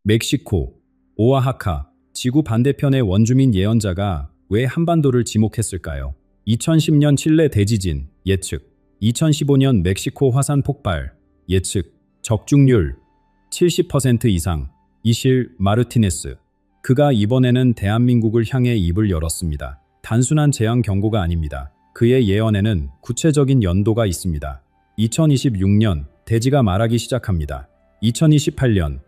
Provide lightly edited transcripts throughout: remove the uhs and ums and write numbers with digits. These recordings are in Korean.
멕시코, 오아하카, 지구 반대편의 원주민 예언자가 왜 한반도를 지목했을까요? 2010년 칠레 대지진 예측, 2015년 멕시코 화산 폭발 예측, 적중률 70% 이상, 이실 마르티네스. 그가 이번에는 대한민국을 향해 입을 열었습니다. 단순한 재앙 경고가 아닙니다. 그의 예언에는 구체적인 연도가 있습니다. 2026년 대지가 말하기 시작합니다. 2028년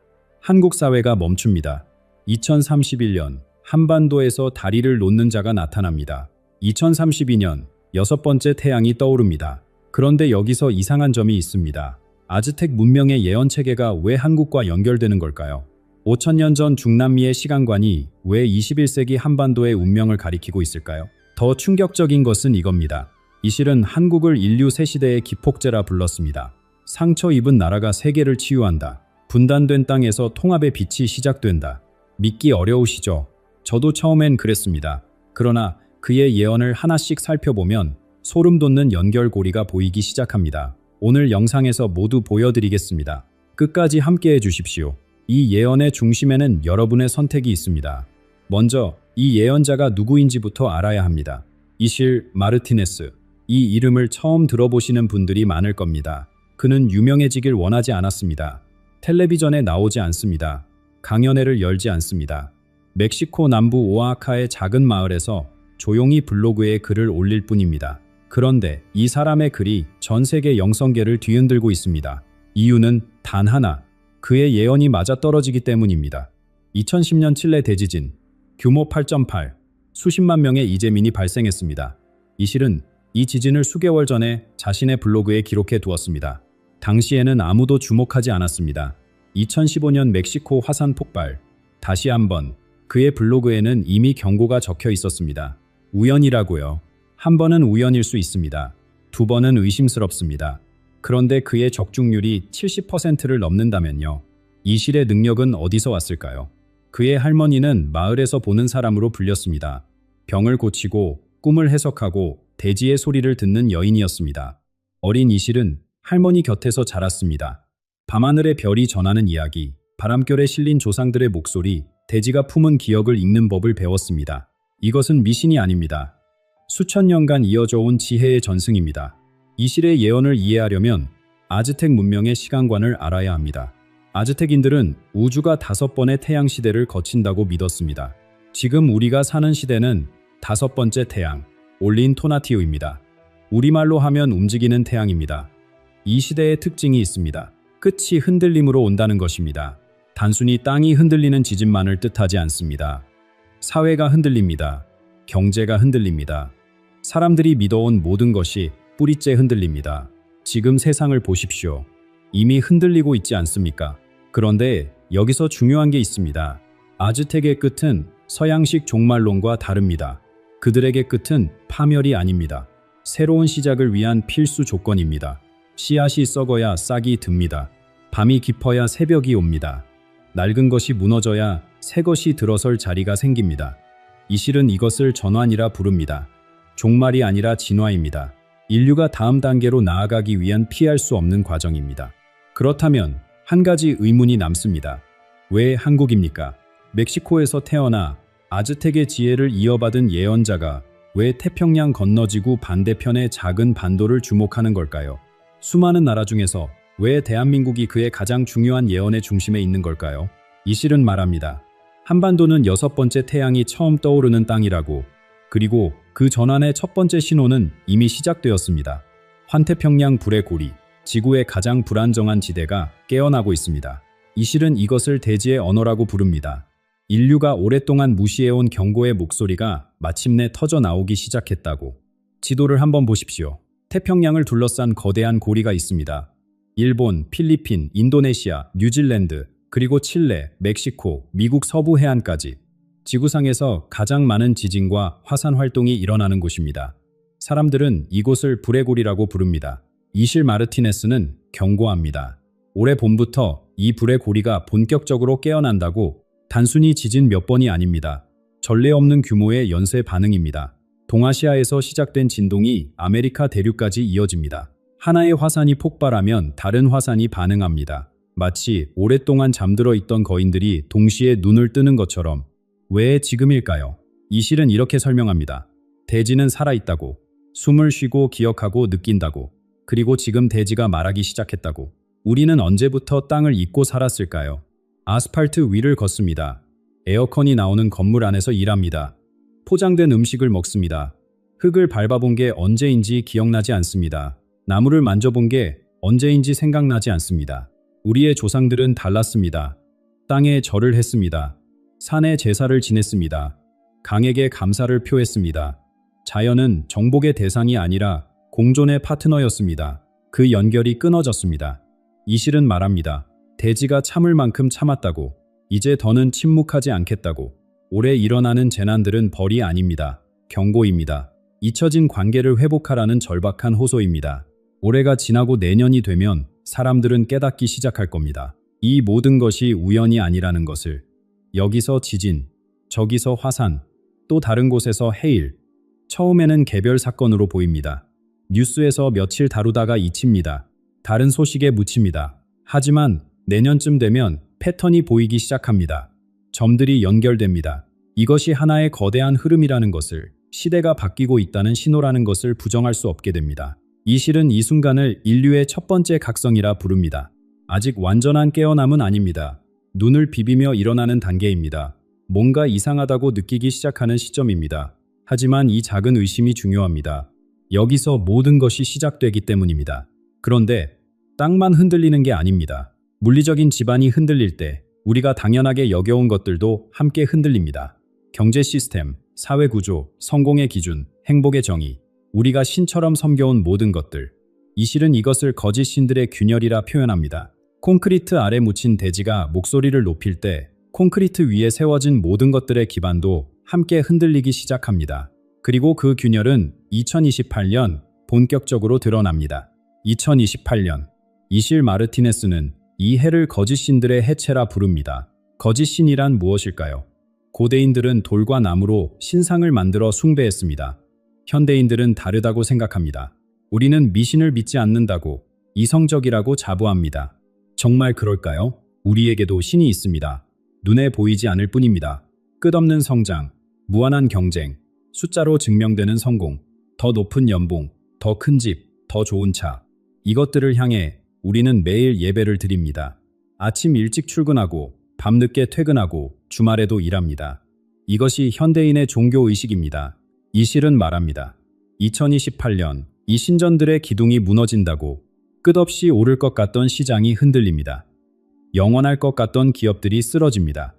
한국 사회가 멈춥니다. 2031년 한반도에서 다리를 놓는 자가 나타납니다. 2032년 여섯 번째 태양이 떠오릅니다. 그런데 여기서 이상한 점이 있습니다. 아즈텍 문명의 예언 체계가 왜 한국과 연결되는 걸까요? 5000년 전 중남미의 시간관이 왜 21세기 한반도의 운명을 가리키고 있을까요? 더 충격적인 것은 이겁니다. 이실은 한국을 인류 새 시대의 기폭제라 불렀습니다. 상처 입은 나라가 세계를 치유한다. 분단된 땅에서 통합의 빛이 시작된다. 믿기 어려우시죠? 저도 처음엔 그랬습니다. 그러나 그의 예언을 하나씩 살펴보면 소름 돋는 연결고리가 보이기 시작합니다. 오늘 영상에서 모두 보여드리겠습니다. 끝까지 함께해 주십시오. 이 예언의 중심에는 여러분의 선택이 있습니다. 먼저 이 예언자가 누구인지부터 알아야 합니다. 이실 마르티네스. 이 이름을 처음 들어보시는 분들이 많을 겁니다. 그는 유명해지길 원하지 않았습니다. 텔레비전에 나오지 않습니다. 강연회를 열지 않습니다. 멕시코 남부 오아하카의 작은 마을에서 조용히 블로그에 글을 올릴 뿐입니다. 그런데 이 사람의 글이 전 세계 영성계를 뒤흔들고 있습니다. 이유는 단 하나, 그의 예언이 맞아떨어지기 때문입니다. 2010년 칠레 대지진, 규모 8.8, 수십만 명의 이재민이 발생했습니다. 이실은 이 지진을 수개월 전에 자신의 블로그에 기록해 두었습니다. 당시에는 아무도 주목하지 않았습니다. 2015년 멕시코 화산 폭발, 다시 한번 그의 블로그에는 이미 경고가 적혀 있었습니다. 우연이라고요. 한 번은 우연일 수 있습니다. 두 번은 의심스럽습니다. 그런데 그의 적중률이 70%를 넘는다면요. 이실의 능력은 어디서 왔을까요? 그의 할머니는 마을에서 보는 사람으로 불렸습니다. 병을 고치고 꿈을 해석하고 대지의 소리를 듣는 여인이었습니다. 어린 이실은 할머니 곁에서 자랐습니다. 밤하늘의 별이 전하는 이야기, 바람결에 실린 조상들의 목소리, 대지가 품은 기억을 읽는 법을 배웠습니다. 이것은 미신이 아닙니다. 수천 년간 이어져 온 지혜의 전승입니다. 이실의 예언을 이해하려면 아즈텍 문명의 시간관을 알아야 합니다. 아즈텍인들은 우주가 5번의 태양 시대를 거친다고 믿었습니다. 지금 우리가 사는 시대는 5번째 태양, 올린 토나티우입니다. 우리말로 하면 움직이는 태양입니다. 이 시대의 특징이 있습니다. 끝이 흔들림으로 온다는 것입니다. 단순히 땅이 흔들리는 지진만을 뜻하지 않습니다. 사회가 흔들립니다. 경제가 흔들립니다. 사람들이 믿어온 모든 것이 뿌리째 흔들립니다. 지금 세상을 보십시오. 이미 흔들리고 있지 않습니까? 그런데 여기서 중요한 게 있습니다. 아즈텍의 끝은 서양식 종말론과 다릅니다. 그들에게 끝은 파멸이 아닙니다. 새로운 시작을 위한 필수 조건입니다. 씨앗이 썩어야 싹이 듭니다. 밤이 깊어야 새벽이 옵니다. 낡은 것이 무너져야 새 것이 들어설 자리가 생깁니다. 이실은 이것을 전환이라 부릅니다. 종말이 아니라 진화입니다. 인류가 다음 단계로 나아가기 위한 피할 수 없는 과정입니다. 그렇다면 한 가지 의문이 남습니다. 왜 한국입니까? 멕시코에서 태어나 아즈텍의 지혜를 이어받은 예언자가 왜 태평양 건너지구 반대편의 작은 반도를 주목하는 걸까요? 수많은 나라 중에서 왜 대한민국이 그의 가장 중요한 예언의 중심에 있는 걸까요? 이실은 말합니다. 한반도는 6번째 태양이 처음 떠오르는 땅이라고. 그리고 그 전환의 첫 번째 신호는 이미 시작되었습니다. 환태평양 불의 고리, 지구의 가장 불안정한 지대가 깨어나고 있습니다. 이실은 이것을 대지의 언어라고 부릅니다. 인류가 오랫동안 무시해온 경고의 목소리가 마침내 터져 나오기 시작했다고. 지도를 한번 보십시오. 태평양을 둘러싼 거대한 고리가 있습니다. 일본, 필리핀, 인도네시아, 뉴질랜드, 그리고 칠레, 멕시코, 미국 서부 해안까지 지구상에서 가장 많은 지진과 화산 활동이 일어나는 곳입니다. 사람들은 이곳을 불의 고리라고 부릅니다. 이실 마르티네스는 경고합니다. 올해 봄부터 이 불의 고리가 본격적으로 깨어난다고. 단순히 지진 몇 번이 아닙니다. 전례 없는 규모의 연쇄 반응입니다. 동아시아에서 시작된 진동이 아메리카 대륙까지 이어집니다. 하나의 화산이 폭발하면 다른 화산이 반응합니다. 마치 오랫동안 잠들어 있던 거인들이 동시에 눈을 뜨는 것처럼. 왜 지금일까요? 이 실은 이렇게 설명합니다. 대지는 살아있다고. 숨을 쉬고 기억하고 느낀다고. 그리고 지금 대지가 말하기 시작했다고. 우리는 언제부터 땅을 잊고 살았을까요? 아스팔트 위를 걷습니다. 에어컨이 나오는 건물 안에서 일합니다. 포장된 음식을 먹습니다. 흙을 밟아본 게 언제인지 기억나지 않습니다. 나무를 만져본 게 언제인지 생각나지 않습니다. 우리의 조상들은 달랐습니다. 땅에 절을 했습니다. 산에 제사를 지냈습니다. 강에게 감사를 표했습니다. 자연은 정복의 대상이 아니라 공존의 파트너였습니다. 그 연결이 끊어졌습니다. 이 실은 말합니다. 대지가 참을 만큼 참았다고. 이제 더는 침묵하지 않겠다고. 올해 일어나는 재난들은 벌이 아닙니다. 경고입니다. 잊혀진 관계를 회복하라는 절박한 호소입니다. 올해가 지나고 내년이 되면 사람들은 깨닫기 시작할 겁니다. 이 모든 것이 우연이 아니라는 것을. 여기서 지진, 저기서 화산, 또 다른 곳에서 해일. 처음에는 개별 사건으로 보입니다. 뉴스에서 며칠 다루다가 잊힙니다. 다른 소식에 묻힙니다. 하지만 내년쯤 되면 패턴이 보이기 시작합니다. 점들이 연결됩니다. 이것이 하나의 거대한 흐름이라는 것을, 시대가 바뀌고 있다는 신호라는 것을 부정할 수 없게 됩니다. 이 실은 이 순간을 인류의 첫 번째 각성이라 부릅니다. 아직 완전한 깨어남은 아닙니다. 눈을 비비며 일어나는 단계입니다. 뭔가 이상하다고 느끼기 시작하는 시점입니다. 하지만 이 작은 의심이 중요합니다. 여기서 모든 것이 시작되기 때문입니다. 그런데 땅만 흔들리는 게 아닙니다. 물리적인 지반이 흔들릴 때 우리가 당연하게 여겨온 것들도 함께 흔들립니다. 경제 시스템, 사회 구조, 성공의 기준, 행복의 정의, 우리가 신처럼 섬겨온 모든 것들. 이 실은 이것을 거짓 신들의 균열이라 표현합니다. 콘크리트 아래 묻힌 대지가 목소리를 높일 때 콘크리트 위에 세워진 모든 것들의 기반도 함께 흔들리기 시작합니다. 그리고 그 균열은 2028년 본격적으로 드러납니다. 2028년, 이실 마르티네스는 이 해를 거짓 신들의 해체라 부릅니다. 거짓 신이란 무엇일까요? 고대인들은 돌과 나무로 신상을 만들어 숭배했습니다. 현대인들은 다르다고 생각합니다. 우리는 미신을 믿지 않는다고, 이성적이라고 자부합니다. 정말 그럴까요? 우리에게도 신이 있습니다. 눈에 보이지 않을 뿐입니다. 끝없는 성장, 무한한 경쟁, 숫자로 증명되는 성공, 더 높은 연봉, 더 큰 집, 더 좋은 차. 이것들을 향해 우리는 매일 예배를 드립니다. 아침 일찍 출근하고 밤늦게 퇴근하고 주말에도 일합니다. 이것이 현대인의 종교의식입니다. 이 실은 말합니다. 2028년 이 신전들의 기둥이 무너진다고. 끝없이 오를 것 같던 시장이 흔들립니다. 영원할 것 같던 기업들이 쓰러집니다.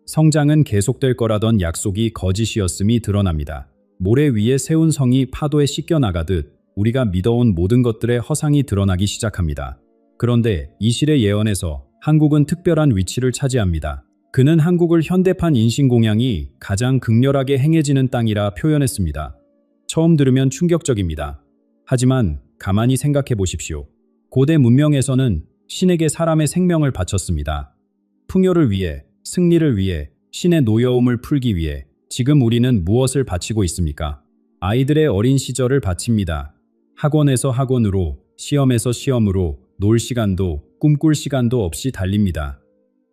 성장은 계속될 거라던 약속이 거짓이었음이 드러납니다. 모래 위에 세운 성이 파도에 씻겨나가듯 우리가 믿어온 모든 것들의 허상이 드러나기 시작합니다. 그런데 이 실의 예언에서 한국은 특별한 위치를 차지합니다. 그는 한국을 현대판 인신공양이 가장 극렬하게 행해지는 땅이라 표현했습니다. 처음 들으면 충격적입니다. 하지만 가만히 생각해 보십시오. 고대 문명에서는 신에게 사람의 생명을 바쳤습니다. 풍요를 위해, 승리를 위해, 신의 노여움을 풀기 위해. 지금 우리는 무엇을 바치고 있습니까? 아이들의 어린 시절을 바칩니다. 학원에서 학원으로, 시험에서 시험으로, 놀 시간도, 꿈꿀 시간도 없이 달립니다.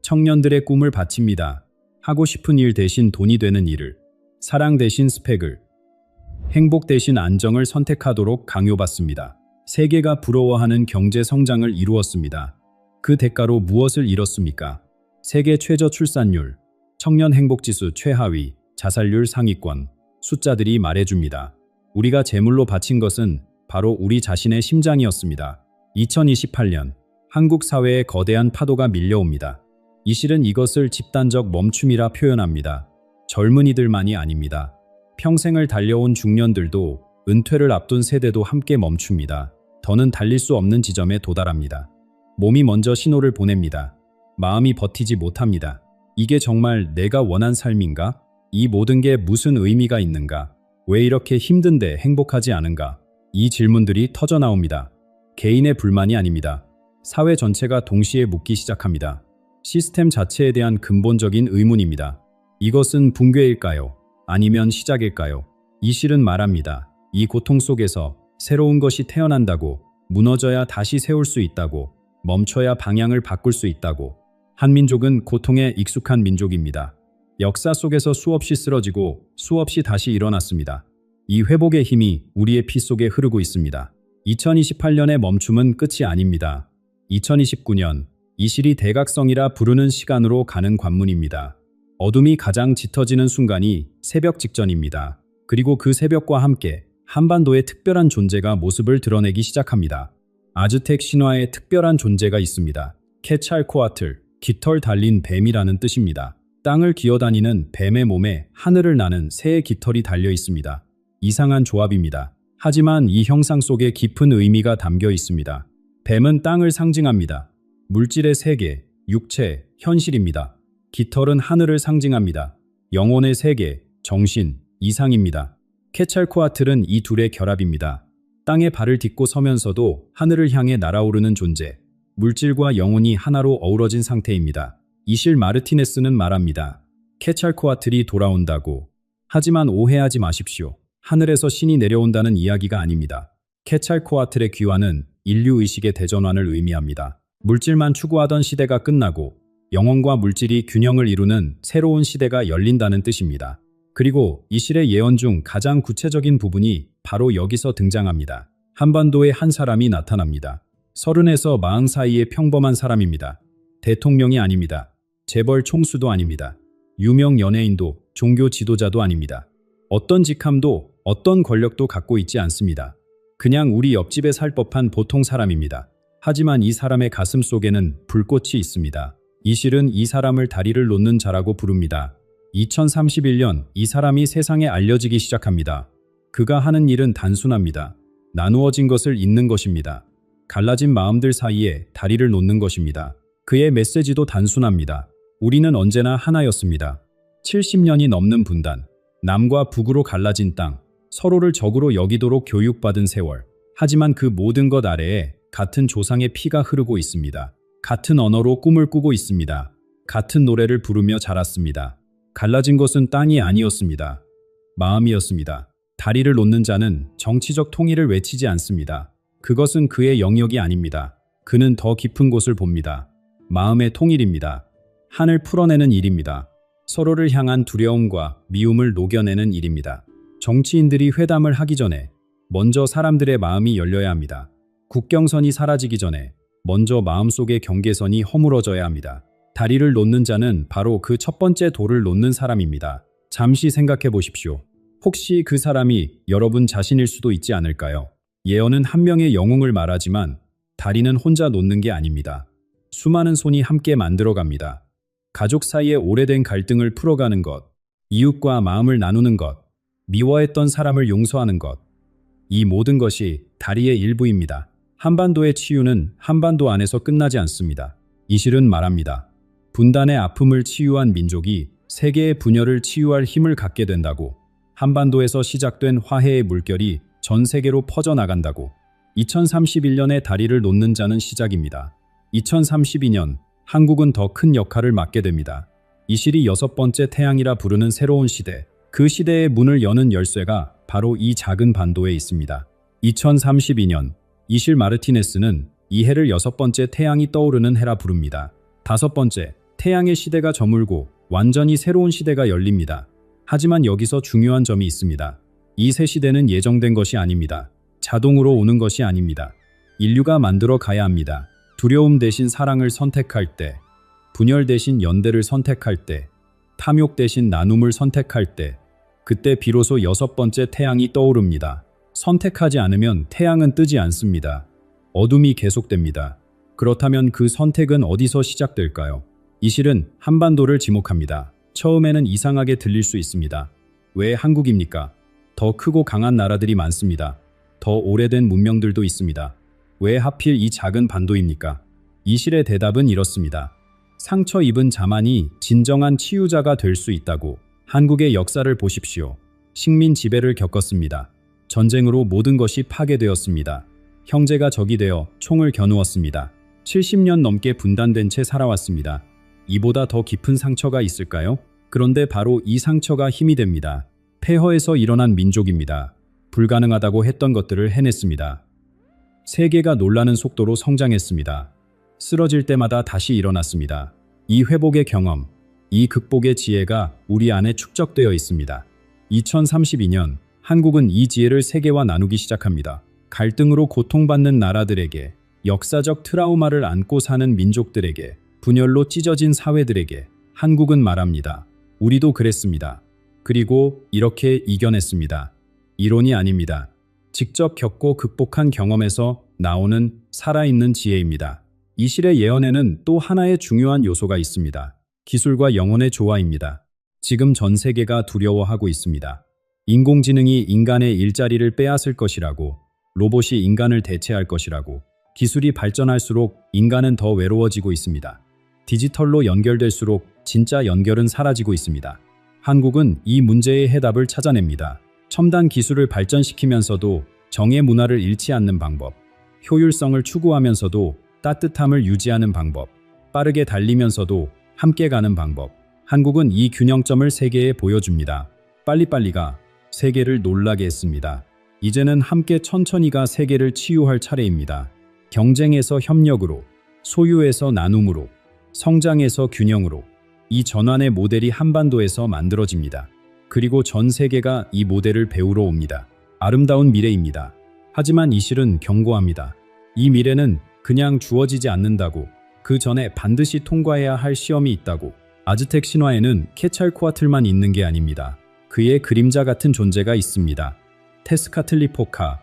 청년들의 꿈을 바칩니다. 하고 싶은 일 대신 돈이 되는 일을, 사랑 대신 스펙을, 행복 대신 안정을 선택하도록 강요받습니다. 세계가 부러워하는 경제 성장을 이루었습니다. 그 대가로 무엇을 잃었습니까? 세계 최저 출산율, 청년 행복지수 최하위, 자살률 상위권, 숫자들이 말해줍니다. 우리가 제물로 바친 것은 바로 우리 자신의 심장이었습니다. 2028년, 한국 사회에 거대한 파도가 밀려옵니다. 이 실은 이것을 집단적 멈춤이라 표현합니다. 젊은이들만이 아닙니다. 평생을 달려온 중년들도, 은퇴를 앞둔 세대도 함께 멈춥니다. 더는 달릴 수 없는 지점에 도달합니다. 몸이 먼저 신호를 보냅니다. 마음이 버티지 못합니다. 이게 정말 내가 원한 삶인가? 이 모든 게 무슨 의미가 있는가? 왜 이렇게 힘든데 행복하지 않은가? 이 질문들이 터져 나옵니다. 개인의 불만이 아닙니다. 사회 전체가 동시에 묻기 시작합니다. 시스템 자체에 대한 근본적인 의문입니다. 이것은 붕괴일까요? 아니면 시작일까요? 이 실은 말합니다. 이 고통 속에서 새로운 것이 태어난다고, 무너져야 다시 세울 수 있다고. 멈춰야 방향을 바꿀 수 있다고. 한민족은 고통에 익숙한 민족입니다. 역사 속에서 수없이 쓰러지고 수없이 다시 일어났습니다. 이 회복의 힘이 우리의 피 속에 흐르고 있습니다. 2028년의 멈춤은 끝이 아닙니다. 2029년, 이실이 대각성이라 부르는 시간으로 가는 관문입니다. 어둠이 가장 짙어지는 순간이 새벽 직전입니다. 그리고 그 새벽과 함께 한반도의 특별한 존재가 모습을 드러내기 시작합니다. 아즈텍 신화에 특별한 존재가 있습니다. 케찰코아틀, 깃털 달린 뱀이라는 뜻입니다. 땅을 기어다니는 뱀의 몸에 하늘을 나는 새의 깃털이 달려 있습니다. 이상한 조합입니다. 하지만 이 형상 속에 깊은 의미가 담겨 있습니다. 뱀은 땅을 상징합니다. 물질의 세계, 육체, 현실입니다. 깃털은 하늘을 상징합니다. 영혼의 세계, 정신, 이상입니다. 케찰코아틀은 이 둘의 결합입니다. 땅에 발을 딛고 서면서도 하늘을 향해 날아오르는 존재, 물질과 영혼이 하나로 어우러진 상태입니다. 이실 마르티네스는 말합니다. 케찰코아틀이 돌아온다고. 하지만 오해하지 마십시오. 하늘에서 신이 내려온다는 이야기가 아닙니다. 케찰코아틀의 귀환은 인류의식의 대전환을 의미합니다. 물질만 추구하던 시대가 끝나고 영혼과 물질이 균형을 이루는 새로운 시대가 열린다는 뜻입니다. 그리고 이실의 예언 중 가장 구체적인 부분이 바로 여기서 등장합니다. 한반도에 한 사람이 나타납니다. 30에서 40 사이의 평범한 사람입니다. 대통령이 아닙니다. 재벌 총수도 아닙니다. 유명 연예인도 종교 지도자도 아닙니다. 어떤 직함도 어떤 권력도 갖고 있지 않습니다. 그냥 우리 옆집에 살 법한 보통 사람입니다. 하지만 이 사람의 가슴 속에는 불꽃이 있습니다. 이실은 이 사람을 다리를 놓는 자라고 부릅니다. 2031년 이 사람이 세상에 알려지기 시작합니다. 그가 하는 일은 단순합니다. 나누어진 것을 잇는 것입니다. 갈라진 마음들 사이에 다리를 놓는 것입니다. 그의 메시지도 단순합니다. 우리는 언제나 하나였습니다. 70년이 넘는 분단, 남과 북으로 갈라진 땅, 서로를 적으로 여기도록 교육받은 세월. 하지만 그 모든 것 아래에 같은 조상의 피가 흐르고 있습니다. 같은 언어로 꿈을 꾸고 있습니다. 같은 노래를 부르며 자랐습니다. 갈라진 것은 땅이 아니었습니다. 마음이었습니다. 다리를 놓는 자는 정치적 통일을 외치지 않습니다. 그것은 그의 영역이 아닙니다. 그는 더 깊은 곳을 봅니다. 마음의 통일입니다. 한을 풀어내는 일입니다. 서로를 향한 두려움과 미움을 녹여내는 일입니다. 정치인들이 회담을 하기 전에 먼저 사람들의 마음이 열려야 합니다. 국경선이 사라지기 전에 먼저 마음속의 경계선이 허물어져야 합니다. 다리를 놓는 자는 바로 그 첫 번째 돌을 놓는 사람입니다. 잠시 생각해 보십시오. 혹시 그 사람이 여러분 자신일 수도 있지 않을까요? 예언은 한 명의 영웅을 말하지만 다리는 혼자 놓는 게 아닙니다. 수많은 손이 함께 만들어갑니다. 가족 사이의 오래된 갈등을 풀어가는 것, 이웃과 마음을 나누는 것, 미워했던 사람을 용서하는 것. 이 모든 것이 다리의 일부입니다. 한반도의 치유는 한반도 안에서 끝나지 않습니다. 이실은 말합니다. 분단의 아픔을 치유한 민족이 세계의 분열을 치유할 힘을 갖게 된다고. 한반도에서 시작된 화해의 물결이 전 세계로 퍼져나간다고. 2031년에 다리를 놓는 자는 시작입니다. 2032년 한국은 더 큰 역할을 맡게 됩니다. 이실이 6번째 태양이라 부르는 새로운 시대, 그 시대의 문을 여는 열쇠가 바로 이 작은 반도에 있습니다. 2032년 이실 마르티네스는 이 해를 6번째 태양이 떠오르는 해라 부릅니다. 5번째, 태양의 시대가 저물고 완전히 새로운 시대가 열립니다. 하지만 여기서 중요한 점이 있습니다. 이 새 시대는 예정된 것이 아닙니다. 자동으로 오는 것이 아닙니다. 인류가 만들어 가야 합니다. 두려움 대신 사랑을 선택할 때, 분열 대신 연대를 선택할 때, 탐욕 대신 나눔을 선택할 때, 그때 비로소 6번째 태양이 떠오릅니다. 선택하지 않으면 태양은 뜨지 않습니다. 어둠이 계속됩니다. 그렇다면 그 선택은 어디서 시작될까요? 이실은 한반도를 지목합니다. 처음에는 이상하게 들릴 수 있습니다. 왜 한국입니까? 더 크고 강한 나라들이 많습니다. 더 오래된 문명들도 있습니다. 왜 하필 이 작은 반도입니까? 이실의 대답은 이렇습니다. 상처 입은 자만이 진정한 치유자가 될 수 있다고. 한국의 역사를 보십시오. 식민 지배를 겪었습니다. 전쟁으로 모든 것이 파괴되었습니다. 형제가 적이 되어 총을 겨누었습니다. 70년 넘게 분단된 채 살아왔습니다. 이보다 더 깊은 상처가 있을까요? 그런데 바로 이 상처가 힘이 됩니다. 폐허에서 일어난 민족입니다. 불가능하다고 했던 것들을 해냈습니다. 세계가 놀라는 속도로 성장했습니다. 쓰러질 때마다 다시 일어났습니다. 이 회복의 경험, 이 극복의 지혜가 우리 안에 축적되어 있습니다. 2032년 한국은 이 지혜를 세계와 나누기 시작합니다. 갈등으로 고통받는 나라들에게, 역사적 트라우마를 안고 사는 민족들에게, 분열로 찢어진 사회들에게 한국은 말합니다. 우리도 그랬습니다. 그리고 이렇게 이겨냈습니다. 이론이 아닙니다. 직접 겪고 극복한 경험에서 나오는 살아있는 지혜입니다. 이 실의 예언에는 또 하나의 중요한 요소가 있습니다. 기술과 영혼의 조화입니다. 지금 전 세계가 두려워하고 있습니다. 인공지능이 인간의 일자리를 빼앗을 것이라고, 로봇이 인간을 대체할 것이라고. 기술이 발전할수록 인간은 더 외로워지고 있습니다. 디지털로 연결될수록 진짜 연결은 사라지고 있습니다. 한국은 이 문제의 해답을 찾아냅니다. 첨단 기술을 발전시키면서도 정의 문화를 잃지 않는 방법, 효율성을 추구하면서도 따뜻함을 유지하는 방법, 빠르게 달리면서도 함께 가는 방법. 한국은 이 균형점을 세계에 보여줍니다. 빨리빨리가 세계를 놀라게 했습니다. 이제는 함께 천천히가 세계를 치유할 차례입니다. 경쟁에서 협력으로, 소유에서 나눔으로, 성장에서 균형으로. 이 전환의 모델이 한반도에서 만들어집니다. 그리고 전 세계가 이 모델을 배우러 옵니다. 아름다운 미래입니다. 하지만 이 실은 경고합니다. 이 미래는 그냥 주어지지 않는다고, 그 전에 반드시 통과해야 할 시험이 있다고. 아즈텍 신화에는 케찰코아틀만 있는 게 아닙니다. 그의 그림자 같은 존재가 있습니다. 테스카틀리포카,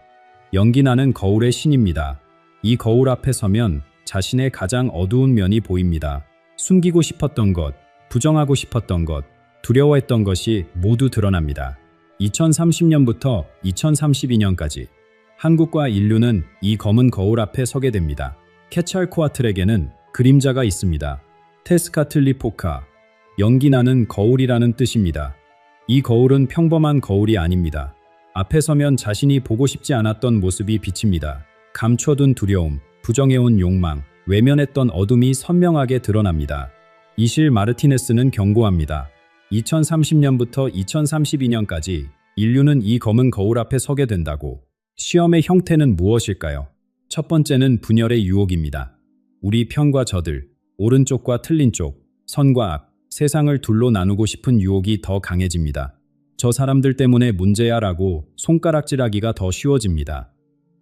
연기나는 거울의 신입니다. 이 거울 앞에 서면 자신의 가장 어두운 면이 보입니다. 숨기고 싶었던 것, 부정하고 싶었던 것, 두려워했던 것이 모두 드러납니다. 2030년부터 2032년까지 한국과 인류는 이 검은 거울 앞에 서게 됩니다. 케찰코아틀에게는 그림자가 있습니다. 테스카틀리포카, 연기나는 거울이라는 뜻입니다. 이 거울은 평범한 거울이 아닙니다. 앞에 서면 자신이 보고 싶지 않았던 모습이 비칩니다. 감춰둔 두려움, 부정해온 욕망, 외면했던 어둠이 선명하게 드러납니다. 이실 마르티네스는 경고합니다. 2030년부터 2032년까지 인류는 이 검은 거울 앞에 서게 된다고. 시험의 형태는 무엇일까요? 첫 번째는 분열의 유혹입니다. 우리 편과 저들, 오른쪽과 틀린 쪽, 선과 악, 세상을 둘로 나누고 싶은 유혹이 더 강해집니다. 저 사람들 때문에 문제야라고 손가락질하기가 더 쉬워집니다.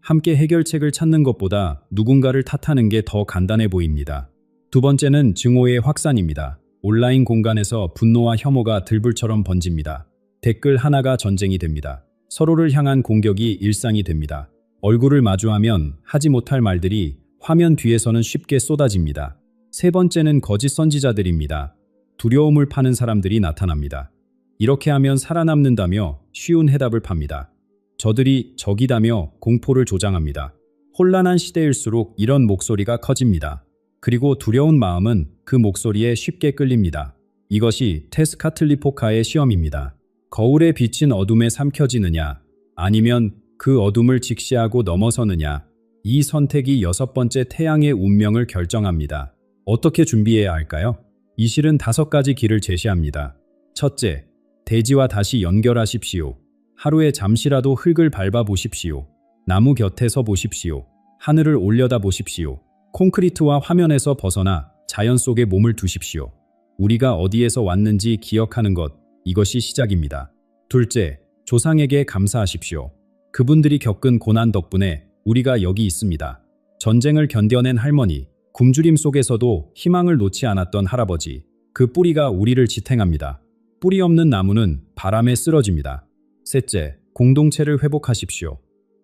함께 해결책을 찾는 것보다 누군가를 탓하는 게 더 간단해 보입니다. 두 번째는 증오의 확산입니다. 온라인 공간에서 분노와 혐오가 들불처럼 번집니다. 댓글 하나가 전쟁이 됩니다. 서로를 향한 공격이 일상이 됩니다. 얼굴을 마주하면 하지 못할 말들이 화면 뒤에서는 쉽게 쏟아집니다. 세 번째는 거짓 선지자들입니다. 두려움을 파는 사람들이 나타납니다. 이렇게 하면 살아남는다며 쉬운 해답을 팝니다. 저들이 적이다며 공포를 조장합니다. 혼란한 시대일수록 이런 목소리가 커집니다. 그리고 두려운 마음은 그 목소리에 쉽게 끌립니다. 이것이 테스카틀리포카의 시험입니다. 거울에 비친 어둠에 삼켜지느냐, 아니면 그 어둠을 직시하고 넘어서느냐. 이 선택이 6번째 태양의 운명을 결정합니다. 어떻게 준비해야 할까요? 이 실은 5가지 길을 제시합니다. 첫째, 대지와 다시 연결하십시오. 하루에 잠시라도 흙을 밟아 보십시오. 나무 곁에 서 보십시오. 하늘을 올려다 보십시오. 콘크리트와 화면에서 벗어나 자연 속에 몸을 두십시오. 우리가 어디에서 왔는지 기억하는 것, 이것이 시작입니다. 둘째, 조상에게 감사하십시오. 그분들이 겪은 고난 덕분에 우리가 여기 있습니다. 전쟁을 견뎌낸 할머니, 굶주림 속에서도 희망을 놓지 않았던 할아버지, 그 뿌리가 우리를 지탱합니다. 뿌리 없는 나무는 바람에 쓰러집니다. 셋째, 공동체를 회복하십시오.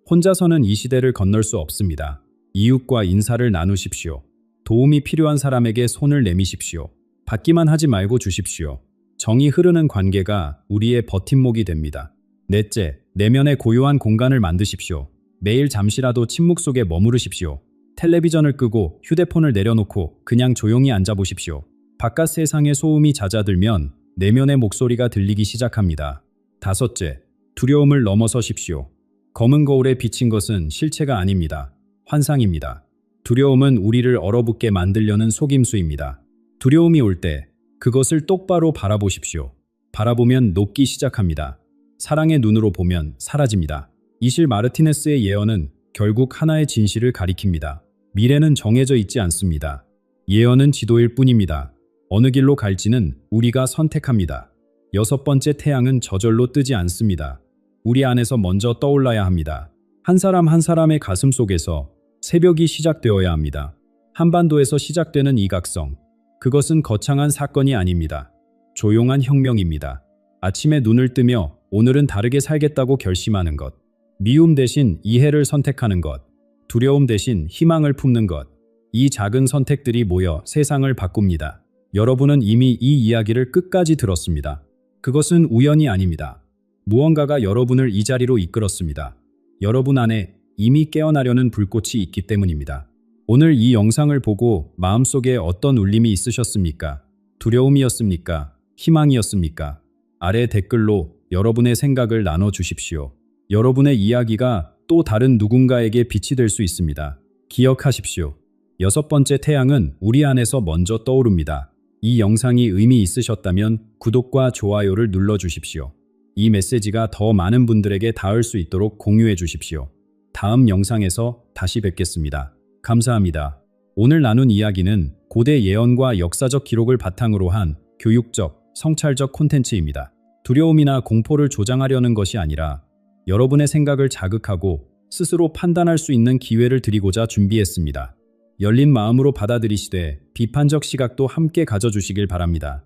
혼자서는 이 시대를 건널 수 없습니다. 이웃과 인사를 나누십시오. 도움이 필요한 사람에게 손을 내미십시오. 받기만 하지 말고 주십시오. 정이 흐르는 관계가 우리의 버팀목이 됩니다. 넷째, 내면의 고요한 공간을 만드십시오. 매일 잠시라도 침묵 속에 머무르십시오. 텔레비전을 끄고 휴대폰을 내려놓고 그냥 조용히 앉아보십시오. 바깥 세상의 소음이 잦아들면 내면의 목소리가 들리기 시작합니다. 다섯째, 두려움을 넘어서십시오. 검은 거울에 비친 것은 실체가 아닙니다. 환상입니다. 두려움은 우리를 얼어붙게 만들려는 속임수입니다. 두려움이 올 때 그것을 똑바로 바라보십시오. 바라보면 녹기 시작합니다. 사랑의 눈으로 보면 사라집니다. 이실 마르티네스의 예언은 결국 하나의 진실을 가리킵니다. 미래는 정해져 있지 않습니다. 예언은 지도일 뿐입니다. 어느 길로 갈지는 우리가 선택합니다. 여섯 번째 태양은 저절로 뜨지 않습니다. 우리 안에서 먼저 떠올라야 합니다. 한 사람 한 사람의 가슴 속에서 새벽이 시작되어야 합니다. 한반도에서 시작되는 이각성, 그것은 거창한 사건이 아닙니다. 조용한 혁명입니다. 아침에 눈을 뜨며 오늘은 다르게 살겠다고 결심하는 것, 미움 대신 이해를 선택하는 것, 두려움 대신 희망을 품는 것, 이 작은 선택들이 모여 세상을 바꿉니다. 여러분은 이미 이 이야기를 끝까지 들었습니다. 그것은 우연이 아닙니다. 무언가가 여러분을 이 자리로 이끌었습니다. 여러분 안에 이미 깨어나려는 불꽃이 있기 때문입니다. 오늘 이 영상을 보고 마음속에 어떤 울림이 있으셨습니까? 두려움이었습니까? 희망이었습니까? 아래 댓글로 여러분의 생각을 나눠주십시오. 여러분의 이야기가 또 다른 누군가에게 빛이 될 수 있습니다. 기억하십시오. 여섯 번째 태양은 우리 안에서 먼저 떠오릅니다. 이 영상이 의미 있으셨다면 구독과 좋아요를 눌러주십시오. 이 메시지가 더 많은 분들에게 닿을 수 있도록 공유해 주십시오. 다음 영상에서 다시 뵙겠습니다. 감사합니다. 오늘 나눈 이야기는 고대 예언과 역사적 기록을 바탕으로 한 교육적, 성찰적 콘텐츠입니다. 두려움이나 공포를 조장하려는 것이 아니라 여러분의 생각을 자극하고 스스로 판단할 수 있는 기회를 드리고자 준비했습니다. 열린 마음으로 받아들이시되 비판적 시각도 함께 가져주시길 바랍니다.